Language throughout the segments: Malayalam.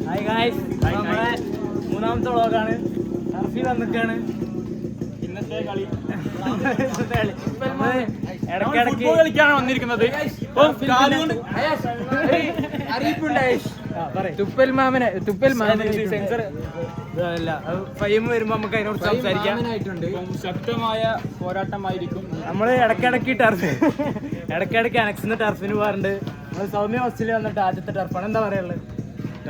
ഹായ് ഗായ്സ്, നമ്മളെ മൂന്നാമത്തെ വ്ളോഗാണ്. ടർഫിൽ വന്നിക്കാണ്. ഇന്നത്തെ കളി ഇടയ്ക്കിടയ്ക്ക് കളിക്കാണ് വന്നിരിക്കുന്നത്. ഫൈം വരുമ്പോ നമുക്ക് അതിനോട് സംസാരിക്കാം. ശക്തമായ പോരാട്ടമായിരിക്കും. നമ്മള് ഇടയ്ക്കിടയ്ക്ക് അനക്സിന്റെ ടർഫിന് പോകാറുണ്ട്. നമ്മള് സൗമ്യ ഹോസ്റ്റലിൽ വന്നിട്ട് ആദ്യത്തെ ടർഫാണ്. എന്താ പറയാനുള്ളത്?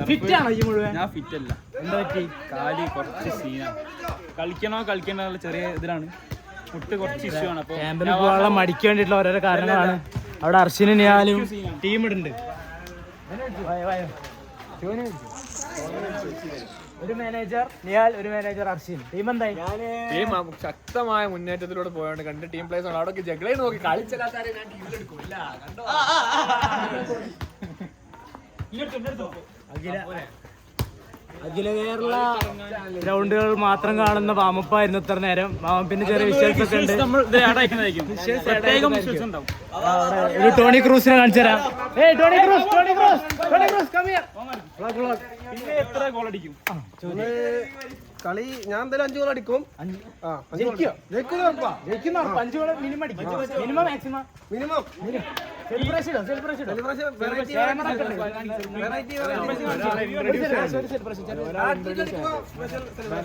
ഫിറ്റ് ആണോ ഈ മുഴുവൻ? ഞാൻ ഫിറ്റ് അല്ല. എന്താ പറ്റി? കാലി കുറച്ച് സീനാണ്. കളിക്കണോ ചെറിയ ഇതിലാണ്. മുട്ട് കുറച്ച് ഇഷ്യൂ ആണ്. അപ്പോൾ ക്യാമ്പിൽ പോകാനുള്ള മടിക്ക് വേണ്ടിയിട്ടുള്ള ഓരോരോ കാരണങ്ങളാണ്. അവിടെ അർഷിനും നിയാലും ടീം ഇടുന്നുണ്ട്. ഒരു മാനേജർ നിയാൽ, ഒരു മാനേജർ അർഷിൻ. ടീം എന്തായി? ടീം ശക്തമായ മുന്നേറ്റത്തിലൂടെ പോയോണ്ട് രണ്ട് ടീം പ്ലേയേഴ്സ് ആണ്. അവിടെ ജഗ്ലേ നോക്കി കളിച്ചല്ലാത്താരെ ഞാൻ ടീമിലെടുക്കും. അഖില കേരള ഗ്രൗണ്ടുകൾ മാത്രം കാണുന്ന വാമപ്പായിരുന്നു ഇത്ര നേരം. വാമപ്പിന്റെ ചെറിയ വിഷ്വൽസ് ഒക്കെ ഉണ്ട്. ഒരു ടോണി ക്രൂസിനെ കാണിച്ചു തരാം. എത്ര ഗോൾ അടിക്കും കളി? ഞാൻ എന്തായാലും 5 ഗോൾ അടിക്കും.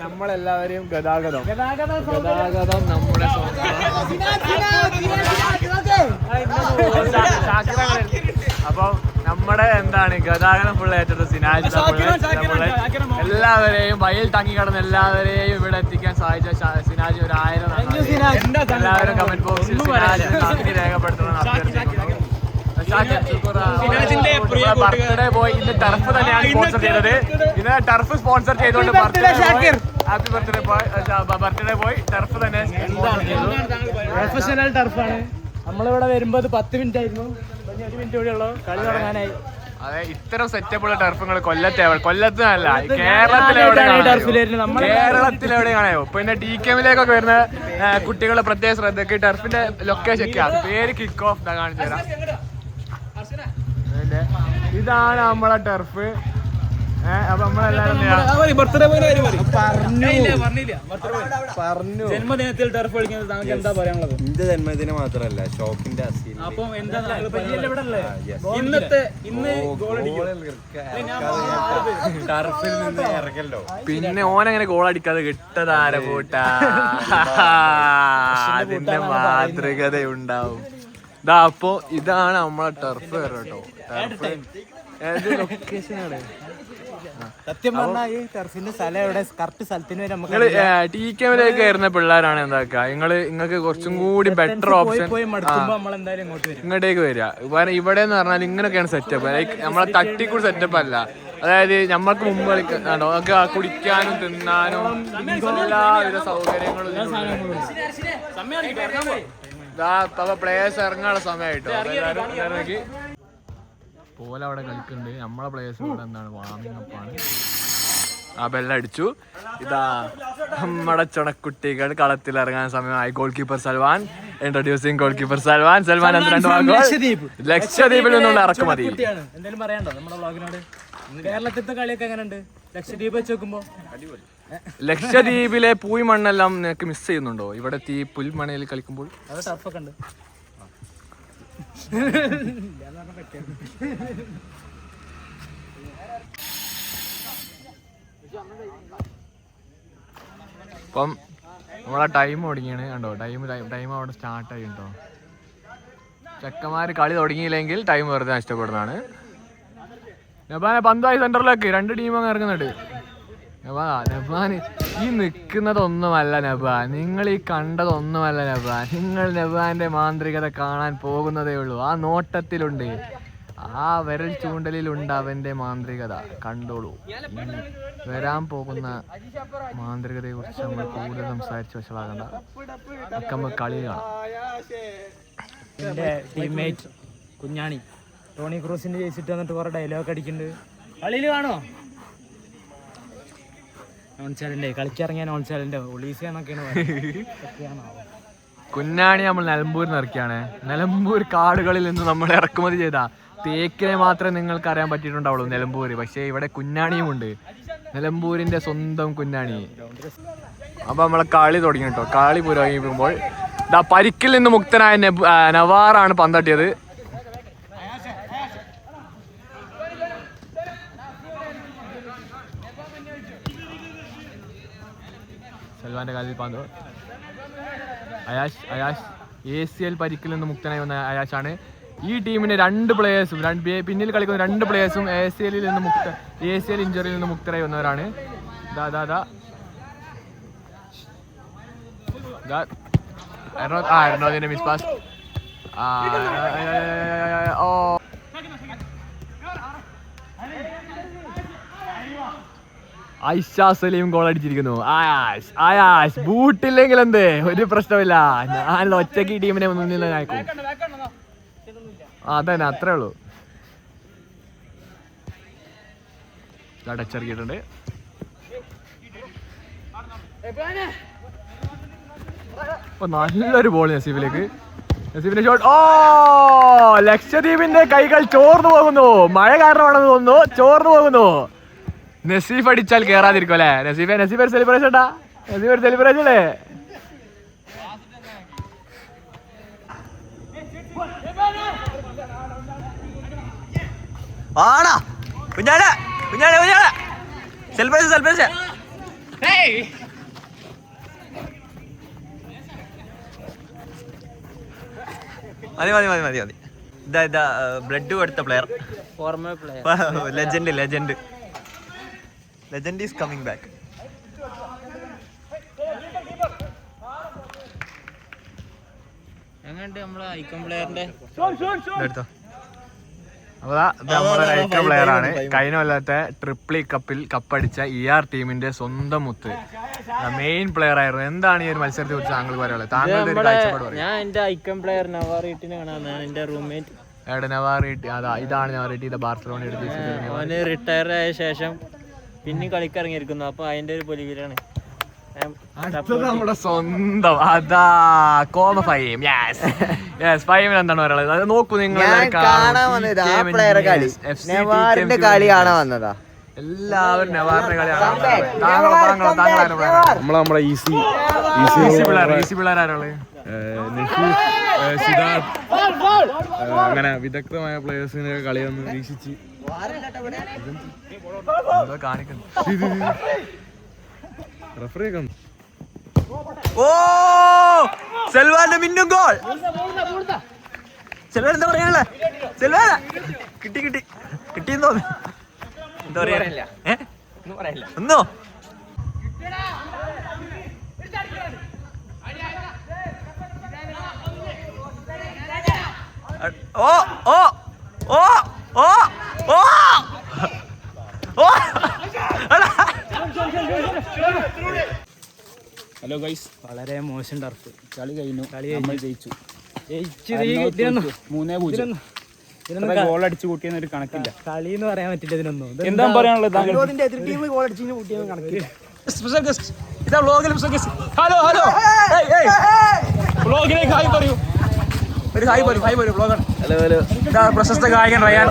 നമ്മളെല്ലാവരെയും ഗതാഗതം നമ്മുടെ അപ്പൊ നമ്മുടെ എന്താണ് ഗതാഗതം ഫുൾ ഏറ്റെടുത്ത സിനാജ് എല്ലാവരെയും വയൽ തങ്ങി കിടന്ന എല്ലാവരെയും ഇവിടെ എത്തിക്കാൻ സഹായിച്ച സിനാജ് ഒരു 1000 എല്ലാവരും കമന്റ് ബോക്സിൽ സിനാജ് രേഖപ്പെടുത്തണം. ബർത്ത്ഡേ ബോയ് ഇന്ന് ടർഫ് തന്നെയാണ് സ്പോൺസർ ചെയ്തത്. ഇന്ന് ടർഫ് സ്പോൺസർ ചെയ്തുകൊണ്ട് ഹാപ്പി ബർത്ത്ഡേ ബോയ് ടർഫ് തന്നെ പ്രൊഫഷണൽ ടർഫാണ്. നമ്മളിവിടെ വരുമ്പോ 10 മിനിറ്റ് ആയിരുന്നു. 1 മിനിറ്റ് കൂടെ ഉള്ളൂ കളി തുടങ്ങാനായി. അതെ, ഇത്തരം സെറ്റപ്പുള്ള ടർഫുകൾ കൊല്ലത്തിനല്ല കേരളത്തിലെവിടെയാണോ? പിന്നെ DKമിലേക്കൊക്കെ വരുന്ന കുട്ടികളുടെ പ്രത്യേക ശ്രദ്ധയ്ക്ക് ടർഫിന്റെ ലൊക്കേഷൻ ഒക്കെയാണ്. പേര് കിക്ക് ഓഫ് കാണിച്ചു തരാം. ഇതാണ് നമ്മളെ ടർഫ്. അപ്പൊ നമ്മളെല്ലാരും പറഞ്ഞു ജന്മദിനത്തിൽ ടർഫ് കളിക്കുന്നത് താങ്കൾക്ക് എന്താ പറയാനുള്ളത്? എന്റെ ജന്മദിനം മാത്രമല്ല, ഷോപ്പിന്റെ അപ്പം എന്താ ടർഫിൽ നിന്ന് ഇറങ്ങല്ലോ. പിന്നെ ഓനങ്ങനെ ഗോൾ അടിക്കാതെ കിട്ടതാര പോട്ടാ. അതിന്റെ മാതൃകതയുണ്ടാവും. ഇതാ അപ്പൊ ഇതാണ് നമ്മളെ ടർഫ് കേട്ടോ. ടർഫ് ഏത് ലൊക്കേഷനാണ്? സത്യം പറഞ്ഞാൽ ഈ ടർഫിന്റെ സ്ഥലം എവിടെ? കറക്റ്റ് സ്ഥലത്തിന് വരെ നമുക്ക് DKമിലേക്ക് വരുന്ന പിള്ളേരാണ് എന്താക്കുക, നിങ്ങൾക്ക് കുറച്ചും കൂടി ബെറ്റർ ഓപ്ഷൻ ഇങ്ങോട്ടേക്ക് വരിക. കാരണം ഇവിടെ എന്ന് പറഞ്ഞാൽ ഇങ്ങനെയൊക്കെയാണ് സെറ്റപ്പ്. ലൈക്ക് നമ്മളെ തട്ടിക്കൂടി സെറ്റപ്പ് അല്ല. അതായത് നമ്മൾക്ക് മുമ്പ് കളിക്കണോ കുടിക്കാനും തിന്നാനും എല്ലാവിധ സൗകര്യങ്ങളും പ്ലേയേഴ്സ് ഇറങ്ങാനുള്ള സമയമായിട്ടോ. ഇറങ്ങി പോലെ അവിടെ കളിക്കുന്നുണ്ട്. നമ്മളെ പ്ലേയേഴ്സ് ഇവിടെ എന്താണ് വാമിംഗ് അപ്പാണ്. ആ ബെല്ലടിച്ചു. ഇതാ നമ്മുടെ ചുണക്കുട്ടികൾ കളത്തിലിറങ്ങാൻ സമയമായി. Goalkeeper Salvan introducing goalkeeper Salvan. Salman ലക്ഷദ്വീപിൽ നിന്നുള്ള ഇറക്കുമതി. എന്തെങ്കിലും പറയാനുണ്ടോ നമ്മുടെ വ്ളോഗിനോട്? കേരളത്തിലത്തെ കളിയൊക്കെ എങ്ങനെയുണ്ട്? ലക്ഷദ്വീപ് വെച്ച് നോക്കുമ്പോ ലക്ഷദ്വീപിലെ പൂയ് മണ്ണെല്ലാം നിനക്ക് മിസ് ചെയ്യുന്നുണ്ടോ? ഇവിടെ പുൽമണയിൽ കളിക്കുമ്പോൾ അത് ടർഫൊക്കെ ഉണ്ട്. അപ്പം നമ്മളെ ടൈം തുടങ്ങിയാണ് കണ്ടോ. ടൈം അവിടെ സ്റ്റാർട്ടായി കേട്ടോ. ചെക്കന്മാര് കളി തുടങ്ങിയില്ലെങ്കിൽ ടൈം വെറുതെ നഷ്ടപ്പെടുന്നതാണ്. നബാനെ പന്തായി സെന്ററിലേക്ക് 2 ടീം അങ്ങ് ഇറങ്ങുന്നുണ്ട്. നബാന് ഈ നിൽക്കുന്നതൊന്നുമല്ല നബാ, നിങ്ങൾ ഈ കണ്ടതൊന്നുമല്ല നബാ. നിങ്ങൾ നബാന്റെ മാന്ത്രികത കാണാൻ പോകുന്നതേ ഉള്ളൂ. ആ നോട്ടത്തിലുണ്ട്, ആ വിരൽ ചൂണ്ടലിലുണ്ട് അവന്റെ മാന്ത്രികത. കണ്ടോളൂ. വരാൻ പോകുന്ന മാന്ത്രികതയെ കുറിച്ച് നമ്മൾ കൂടുതൽ സംസാരിച്ച് വശമാകണ്ട. നമുക്ക് കളി കാണാം. എൻ്റെ ടീംമേറ്റ് കുഞ്ഞാണി ടോണി ക്രൂസിന്റെ ജയിച്ചിട്ട് വന്നിട്ട് കുറെ ഡയലോഗ് അടിക്കുന്നുണ്ട്. കളിയിൽ കാണുമോ? നോൺചാലിന്റെ കളിക്കിറങ്ങിയ നോൺചാലിന്റെ ഒളീസിയാന്നൊക്കെയാണ്. കുഞ്ഞാണി നമ്മൾ നിലമ്പൂരിൽ നിന്ന് ഇറക്കിയാണ്. നിലമ്പൂർ കാടുകളിൽ നിന്ന് നമ്മൾ ഇറക്കുമതി ചെയ്ത തേക്കിനെ മാത്രമേ നിങ്ങൾക്ക് അറിയാൻ പറ്റിയിട്ടുണ്ടാവുള്ളൂ നിലമ്പൂര്. പക്ഷേ ഇവിടെ കുഞ്ഞാണിയും ഉണ്ട്, നിലമ്പൂരിന്റെ സ്വന്തം കുഞ്ഞാണി. അപ്പൊ നമ്മളെ കളി തുടങ്ങി കേട്ടോ. കളി പുരോഗമിക്കുമ്പോൾ പരിക്കിൽ നിന്ന് മുക്തനായ നവാറാണ് പന്തട്ടിയത്. സൽവാന്റെ കാലിൽ പന്ത്. അയാഷ് ACL പരിക്കിൽ നിന്ന് മുക്തനായി വന്ന അയാഷാണ്. ഈ ടീമിന് 2 പ്ലേയേഴ്സും പിന്നിൽ കളിക്കുന്ന 2 പ്ലേയേഴ്സും ACL ഇഞ്ചറിയിൽ നിന്ന് മുക്തരായി വന്നവരാണ്. എർണോദിന്റെ miss pass. Aisha Saleem goal അടിച്ചിരിക്കുന്നു. ആയാഷ് ബൂട്ടില്ലെങ്കിൽ എന്ത് ഒരു പ്രശ്നമില്ല, ഞാൻ ഒറ്റയ്ക്ക് ഈ ടീമിനെ മുന്നിൽ അയക്കും. അതന്നെ, അത്രേ ഉള്ളൂ. ടച്ചിറക്കിയിട്ടുണ്ട്. നല്ലൊരു ബോൾ നസീബിലേക്ക്. നസീബിന്റെ ഷോട്ട്. ലക്ഷദ്വീപിന്റെ കൈകൾ ചോർന്നു പോകുന്നു. മഴ കാരണമാണെന്ന് തോന്നുന്നു, ചോർന്നു പോകുന്നു. നസീഫ് അടിച്ചാൽ കേറാതിരിക്കും അല്ലേ? നസീബ് സെലിബ്രേഷൻ ഇട്ടാ, നസീബ് സെലിബ്രേഷൻ അല്ലേ? ആടാ കുഞ്ഞാടെ സെലിബ്രേഷൻ മതി. ഇതാ ബ്ലഡ് കൊടുത്ത player, legend is coming back. എങ്ങനെയുണ്ട് നമ്മളെ ഐക്കൺ പ്ലെയറിന്റെ? എടുത്തോ. നമ്മുടെ ഐക്കൺ പ്ലെയർ ആണ്. കഴിഞ്ഞ കൊല്ലത്തെ ട്രിപ്പിൾ കപ്പിൽ കപ്പടിച്ച ടീമിന്റെ സ്വന്തം മുത്ത്, മെയിൻ പ്ലെയർ ആയിരുന്നു. എന്താണ് ഈ ഒരു മത്സരത്തെ കുറിച്ച് താങ്കൾ പറയാനുള്ളത്? താങ്കളുടെ ഒരു കാഴ്ചപ്പാട് പറയും. ഞാൻ എന്റെ ഐക്കൺ പ്ലെയർ നവാറീട്ടിനെ കാണാൻ എന്റെ റൂംമേറ്റ് നവാറീട്ടി. ഇതാണ് നവാറീട്ടി, ബാർസലോണ റിട്ടയർ ആയ ശേഷം പിന്നെ കളിക്കിറങ്ങിയിരിക്കുന്നു. അപ്പൊ അതിന്റെ ഒരു പൊലിവിലാണ്. നമ്മുടെ സ്വന്തം കോമ ഫൈം. ഫൈമിന് എന്താണ് പറയുന്നത്? അത് നോക്കൂ നിങ്ങൾ. എല്ലാവരും നവാറിന്റെ കളി നമ്മളെ ഈസി പിള്ളേരാണ്. സിദ്ധാർത്ഥ്, അങ്ങനെ വിദഗ്ധമായ പ്ലേയേഴ്സിനെ കളി ഒന്ന് വീക്ഷിച്ച് കാണിക്കുന്നു. റഫറി ഒക്കെ സെൽവാന്റെ മിന്നും ഗോൾ. സെൽവാൻ എന്താ പറയാനുള്ള? സെൽവാന കിട്ടിയെന്ന് തോന്നുന്നു. എന്താ പറയാ? ഒന്നോ ഹലോ ഗൈസ്, വളരെ മോശം ടർഫ്. കളി കഴിഞ്ഞു, നമ്മൾ ജയിച്ചു. 3-0. ഗോൾ അടിച്ചു കൂട്ടിയെന്ന് ഒരു കണക്കില്ല. കളി എന്ന് പറയാൻ പറ്റില്ല ഇതിനൊന്നും. എന്താ പറയാനുള്ളത്? ഹലോ വ്ളോഗിലേക്ക് ഹായ് പറയൂ. ഒരു ഹായ് പറയൂ വ്ളോഗാണ്. പ്രശസ്ത ഗായകൻ റയാൻ.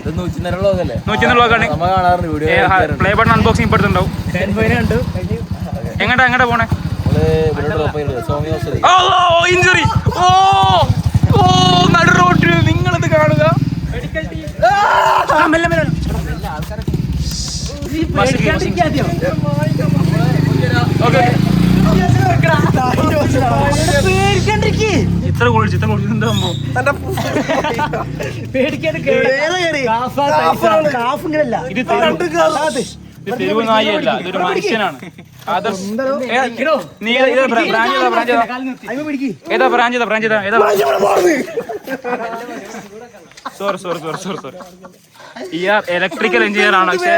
100 വ്ളോഗാണ്. പ്ലേ ബട്ടൺ അൺബോക്സിംഗ് ഇപ്പൊ എടുത്തുണ്ടാവും. എങ്ങടാ പോണേ? ഇഞ്ചുറി. നടു റോട്ടിൽ നിങ്ങളിത് കാണുക. ഇത്ര കുളിച്ചു എന്താ ഇത് തെരുവ് നായല്ല, ഇതൊരു മനുഷ്യനാണ്. ഏതാ ബ്രാഞ്ച്? സോറി. ഇലക്ട്രിക്കൽ എഞ്ചിനീയർ ആണ്. പക്ഷേ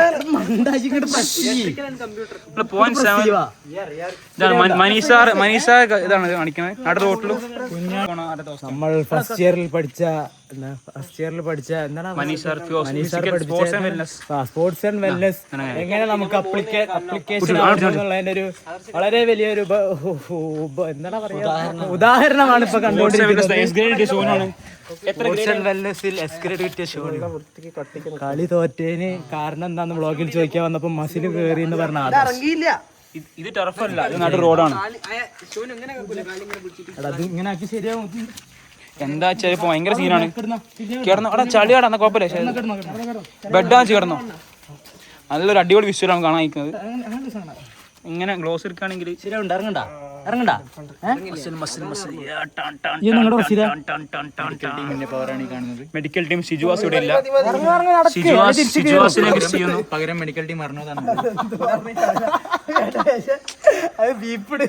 മനീഷ ഇതാണ് കാണിക്കുന്നത്. അടുത്ത റോട്ടിലും നമ്മൾ ഫസ്റ്റ് ഇയറിൽ പഠിച്ച ഫസ്റ്റ് ഇയറിൽ പഠിച്ച എന്താണ് സ്പോർട്സ് സ്പോർട്സ് ആൻഡ് വെൽനസ് എങ്ങനെ നമുക്ക് അപ്ലിക്കേഷൻ ആവുന്നതിന്റെ ഒരു വളരെ വലിയൊരു എന്താണ് പറയാ ഉദാഹരണമാണ് ഇപ്പൊ കണ്ടുകൊണ്ടിരിക്കുന്നത്. കളി തോറ്റേന് കാരണം എന്താന്ന് വ്ളോഗിൽ ചോദിക്കാൻ വന്നപ്പോ മസിൽ കേറി എന്ന് പറഞ്ഞ ഇത് ടർഫല്ല, ഇത് നടു റോഡാണ്. അത് ഇങ്ങനെ ആക്കി ശരിയാവും. എന്താ വെച്ചാൽ ഇപ്പൊ ഭയങ്കര സീനാണ്. കിടന്നു അവിടെ ചളി കടന്ന കുഴപ്പമില്ല, ബെഡാ കിടന്നോ. നല്ലൊരു അടിപൊളി വിഷ്വലാണ് കാണാൻ നിൽക്കുന്നത്. ഇങ്ങനെ ഗ്ലോസ് എടുക്കുകയാണെങ്കിൽ ശരിയാവുണ്ട്. ഇറങ്ങണ്ട ഇറങ്ങണ്ട മെഡിക്കൽ ടീം ഷിജുവാസ് ഇവിടെ ഇല്ല. ഷിജുവാസിനെ മിസ് ചെയ്യുന്നു. പകരം മെഡിക്കൽ ടീം അറിഞ്ഞതാണ്. അത് ബീപ്പിട്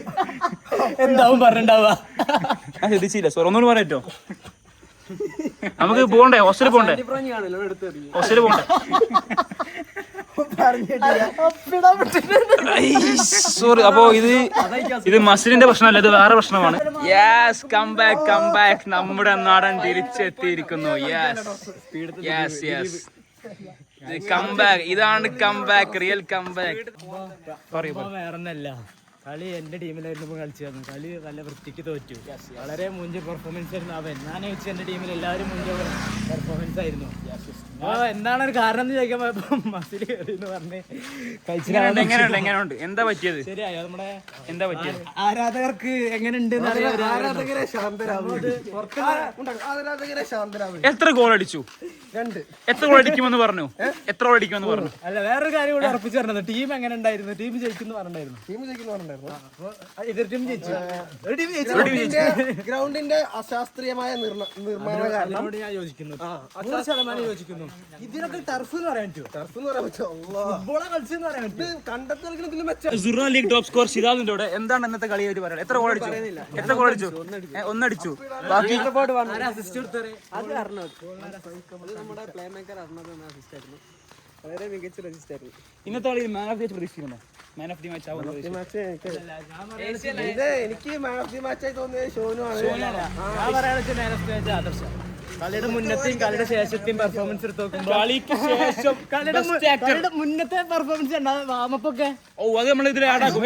എന്താവും പറഞ്ഞിണ്ടാവുക. ശ്രദ്ധിച്ചില്ല. ഒന്നുകൂടി പറയട്ടോ. നമുക്ക് പോണ്ടേ, ഹോസ്റ്റലിൽ പോണ്ടേ, ഹോസ്റ്റലിൽ പോണ്ടേ. സോറി. അപ്പോ ഇത് മസിലിന്റെ പ്രശ്നമല്ല, ഇത് വേറെ പ്രശ്നമാണ്. Yes, come back. നമ്മുടെ നാടൻ തിരിച്ചെത്തിയിരിക്കുന്നു. Yes come back. ഇതാണ് come back, real come back. വേറൊന്നല്ല, കളി എന്റെ ടീമിലായിരുന്നു കളിച്ചു തന്നു. കളി നല്ല വൃത്തിക്ക് തോറ്റു. വളരെ മുഞ്ച പെർഫോമൻസ് ആയിരുന്നു. അവൻ ഞാൻ വെച്ച് എന്റെ ടീമിൽ എല്ലാവരും മുഞ്ച പെർഫോമൻസ് ആയിരുന്നു. എന്താണ് ഒരു കാരണം എന്ന് ചോദിക്കാൻ പോയപ്പോ മസിൽ കയറി എന്ന് പറഞ്ഞ് എങ്ങനെയുണ്ട്, എന്താ പറ്റിയത്? ശരിയായോ? നമ്മുടെ എന്താ പറ്റിയത്? ആരാധകർക്ക് എങ്ങനെയുണ്ട്? എത്ര ഗോൾ അടിച്ചു? 2. എത്ര ഗോൾ അടിക്കുമെന്ന് പറഞ്ഞു? എത്ര ഗോൾ അടിക്കുമെന്ന് പറഞ്ഞു? അല്ല, വേറൊരു കാര്യം കൂടെ ഉറപ്പിച്ചു പറഞ്ഞത്. ടീം എങ്ങനെ ഉണ്ടായിരുന്നു? ടീം ജയിക്കുന്നു പറഞ്ഞിട്ടുണ്ടായിരുന്നു. എതിർ ടീം ജയിച്ചു. ഗ്രൗണ്ടിന്റെ അശാസ്ത്രീയമായ നിർമ്മാണ കാരണം ഞാൻ യോജിക്കുന്നു, 100% യോജിക്കുന്നു. ഇതിനൊക്കെ ടർഫ് എന്ന് പറയാൻ പറ്റുമോ? ലീഗ് ടോപ്പ് സ്കോർ ഷിദാദിന്റെ കൂടെ എന്താണ് ഇന്നത്തെ കളിയെ പറ്റി പറയാം? എത്ര ഗോൾ അടിച്ചു? ഒന്നടിച്ചു. ബാക്കി വളരെ മികച്ച രജിസ്റ്റർ ആയിരുന്നു. ഇന്നത്തെ കളി മാൻ ഓഫ് ദി മാച്ച് പ്രതീക്ഷിക്കുന്നു. മാൻ ഓഫ് ദി മാച്ച് ആവുന്നു. എനിക്ക് മാൻ ഓഫ് ദി മാച്ച് ആയി തോന്നിയത് ഷോനുമാണ്. കളിയുടെ മുന്നത്തെയും കളിയുടെ ശേഷത്തെയും പെർഫോമൻസ് എടുത്ത് നോക്കുമ്പോൾ കളിയുടെ മുന്നത്തെ പെർഫോമൻസ് ഉണ്ടാവും. വാമപ്പൊക്കെ അത് നമ്മൾ ഇതിൽ ആടാക്കും.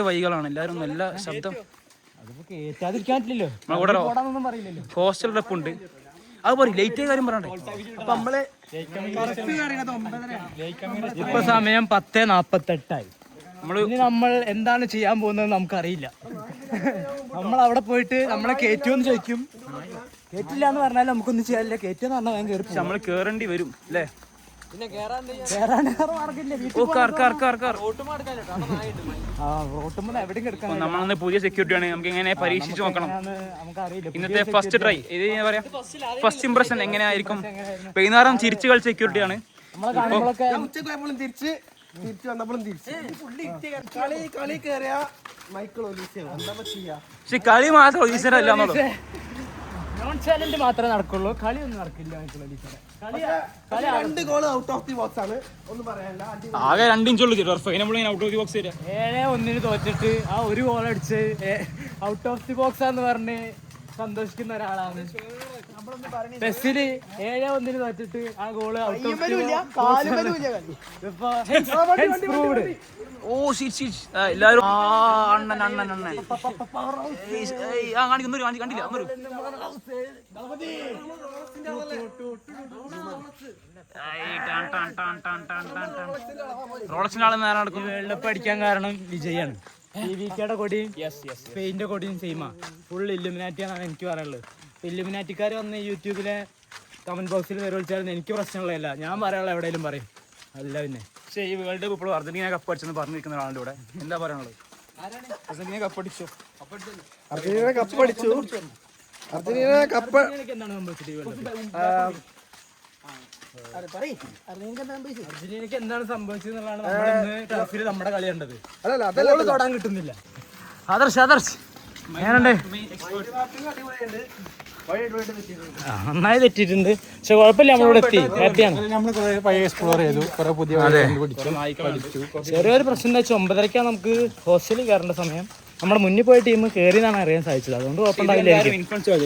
വൈകളാണ് എല്ലാരും. നല്ല ശബ്ദം കേറ്റാതിരിക്കാൻ പറ്റില്ലല്ലോ. ഹോസ്റ്റൽ റെപ്പുണ്ട്. അത് പറയും. ലേറ്റ് കാര്യം പറയണ്ടേ. അപ്പൊ നമ്മള് ഇപ്പൊ സമയം 10:48. നമ്മൾ എന്താണ് ചെയ്യാൻ പോകുന്നത് നമുക്കറിയില്ല. നമ്മൾ അവിടെ പോയിട്ട് നമ്മളെ കയറ്റുമെന്ന് ചോദിക്കും. കേറ്റില്ല എന്ന് പറഞ്ഞാൽ നമുക്കൊന്നും ചെയ്യാനില്ല. കയറ്റുമെന്ന് പറഞ്ഞാൽ ഞാൻ കയറി. നമ്മൾ കേറേണ്ടി വരും അല്ലേ? നമ്മളന്ന് പുതിയ സെക്യൂരിറ്റിയാണ്. നമുക്ക് എങ്ങനെ പരീക്ഷിച്ച് നോക്കണം. ഇന്നത്തെ ഫസ്റ്റ് ട്രൈ, ഇത് ഞാൻ പറയാം, ഫസ്റ്റ് ഇംപ്രഷൻ എങ്ങനെയായിരിക്കും. വൈകുന്നേരം തിരിച്ചു കളിച്ച സെക്യൂരിറ്റിയാണ്. തിരിച്ചു വന്നപ്പോഴും കളി കയറിയ മൈക്കിൾ ഒലീസിയാണ്. എന്താ ചെയ്യാ? പക്ഷെ കളി മാത്രം ഒലീസല്ല എന്നുള്ളത്. നോൺ ചാലന്റ് മാത്രമേ നടക്കുള്ളൂ. കളി ഒന്നും നടക്കില്ല. 2 goal out of the box ആണ്. ഒന്നും പറയാനില്ല. ആകെ 2 ഇഞ്ചുള്ളൂ ടർഫ്. നമ്മൾ ഔട്ട് ഓഫ് ദി ബോക്സ് 7-1 തോറ്റിട്ട് ആ ഒരു ഗോൾ അടിച്ച് ഔട്ട് ഓഫ് ദി ബോക്സ് എന്ന് പറഞ്ഞ് സന്തോഷിക്കുന്ന ഒരാളാണ്. ടെസ്റ്റില് 7-1 തോറ്റിട്ട് ആ ഗോള് ഔട്ട് ഓഫ് ദി എല്ലാരും കണ്ടില്ല. റോളക്സിന്റെ ആള് നേരെ നടക്കും. വേൾഡ് കപ്പ് അടിക്കാൻ കാരണം വിജയാണ്. ടിവിക്കയുടെ കൊടിയും സ്പെയിന്റെ കൊടിയും സെയിമാ. ഫുൾ ഇല്ലുമിനാറ്റിയാണ് എനിക്ക് പറയാനുള്ളത്. ഇല്ലുമിനാറ്റിക്കാർ വന്ന് യൂട്യൂബിലെ കമന്റ് ബോക്സിൽ വിളിച്ചാലും എനിക്ക് പ്രശ്നമുള്ളതല്ല. ഞാൻ പറയാനുള്ള എവിടെയെങ്കിലും പറയും. അല്ല പിന്നെ പക്ഷേ ഈ വേൾഡ് കപ്പ് ഇപ്പോൾ അർജന്റീന കപ്പ് അടിച്ചെന്ന് പറഞ്ഞിരിക്കുന്ന ഒരാളുടെ കൂടെ എന്താ പറയാനുള്ളത്? അർജന്റീന കപ്പ് അടിച്ചു. അർജന്റീന കപ്പ് അടിച്ചു. അർജന്റീന കപ്പ് എന്താണ് സംഭവിച്ചത്? അർജന്റീനക്ക് എന്താണ് സംഭവിച്ചത് എന്നുള്ളതാണ് നമ്മുടെ കളി കണ്ടത്. അതല്ല തൊടാൻ കിട്ടുന്നില്ല. ആദർശ് ഞാനുണ്ട്. നന്നായി തെറ്റിയിട്ടുണ്ട്, പക്ഷെ കുഴപ്പമില്ല, നമ്മളിവിടെ എത്തി, ഹാപ്പിയാണ്. ചെറിയൊരു പ്രശ്നം എന്താ വെച്ചാൽ 9:30 നമുക്ക് ഹോസ്റ്റലിൽ കയറേണ്ട സമയം. നമ്മുടെ മുന്നിൽ പോയ ടീം കയറിയെന്നാണ് അറിയാൻ സാധിച്ചത്, അതുകൊണ്ട് കുഴപ്പമുണ്ടാവില്ല.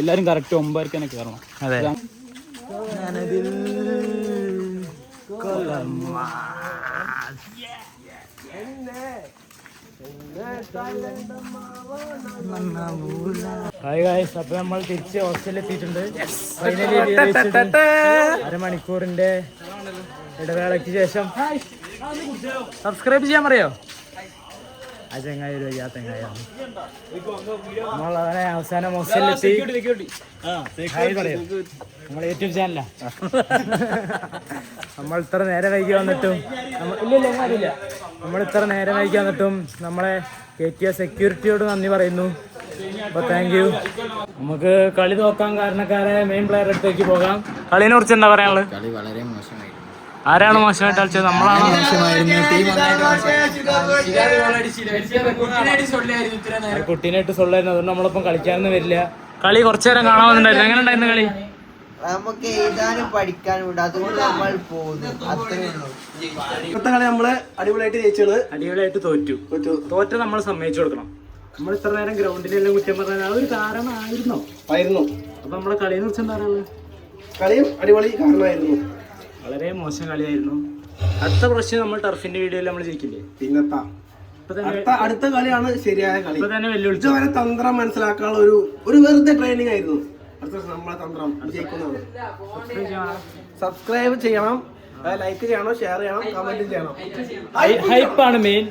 എല്ലാവരും കറക്റ്റ് 9:00 തന്നെ കയറണം. അതെ. ഹായ് ഗായ്സ്, അപ്പൊ നമ്മൾ തിരിച്ച് ഹോസ്റ്റലിൽ എത്തിയിട്ടുണ്ട്. അരമണിക്കൂറിന്റെ ഇടവേളയ്ക്ക് ശേഷം സബ്സ്ക്രൈബ് ചെയ്യാൻ പറയോ? ആ ചങ്ങായി ഒരു വയ്യാത്ത ചങ്ങായാണ്. നമ്മളങ്ങനെ അവസാനം ഹോസ്റ്റലിലെത്തി. ഹായ് പറയോ? നമ്മളെ യൂട്യൂബ് ചാനലാ. നമ്മൾ ഇത്ര നേരം വൈകി വന്നിട്ടും ഇല്ല നമ്മൾ ഇത്ര നേരം വൈകി വന്നിട്ടും നമ്മളെ കയറ്റിയ സെക്യൂരിറ്റിയോട് നന്ദി പറയുന്നു. അപ്പോൾ താങ്ക് യു. നമുക്ക് കളി നോക്കാൻ കാരണക്കാരെ മെയിൻ പ്ലെയർ അടുത്തേക്ക് പോകാം. കളിനെ കുറിച്ച് എന്താ പറയാനുള്ളത്? കളി വളരെ മോശമായിരുന്നു. ആരാണ് മോശമായിട്ട് കളിച്ചത്? നമ്മളാണ്. കുട്ടീനായിട്ട് സൊല്ലായിരുന്നു, അതുകൊണ്ട് നമ്മളൊപ്പം കളിക്കാനൊന്നും വരില്ല. കളി കുറച്ചു നേരം കാണാൻ വന്നിട്ടുണ്ടായിരുന്നു. എങ്ങനെ ഉണ്ടായിരുന്നു കളി? നമുക്ക് എഴുതാനും പഠിക്കാനും ഉണ്ട്, അതുകൊണ്ട് നമ്മൾ പോകുന്നു, അത്രേ ഉള്ളൂ. ഇപ്പോഴത്തെ കളി നമ്മള് അടിപൊളിയായിട്ട് ജയിച്ചത്, അടിപൊളിയായിട്ട് തോറ്റ നമ്മൾ സമ്മതിച്ചു കൊടുക്കണം. നമ്മൾ ഇത്ര നേരം ഗ്രൗണ്ടിലെല്ലാം കുറ്റം പറഞ്ഞാൽ അതൊരു കാരണമായിരുന്നു. അപ്പൊ നമ്മളെ കളിയെ കുറിച്ച് എന്താ പറയുന്നത്? കളിയും അടിപൊളി കാരണമായിരുന്നു, വളരെ മോശം കളിയായിരുന്നു. അടുത്ത പ്രാവശ്യം നമ്മൾ ടർഫിന്റെ വീഡിയോയിൽ നമ്മൾ ജയിക്കില്ലേ? പിന്നത്തെ അടുത്ത കളിയാണ് ശരിയായ കളി. ഇപ്പൊ തന്നെ വെല്ലുവിളിച്ചു. ഇതുവരെ തന്ത്രം മനസ്സിലാക്കാനുള്ള ഒരു വെറുതെ ട്രെയിനിങ് ആയിരുന്നു. അടുത്ത ദിവസം നമ്മളെ തന്ത്രം ജയിക്കുന്നതാണ്. സബ്സ്ക്രൈബ് ചെയ്യണം, ലൈക്ക് ചെയ്യണം, ഷെയർ ചെയ്യണം, കമന്റ് ചെയ്യണം. ഹൈപ്പാണ് മെയിൻ.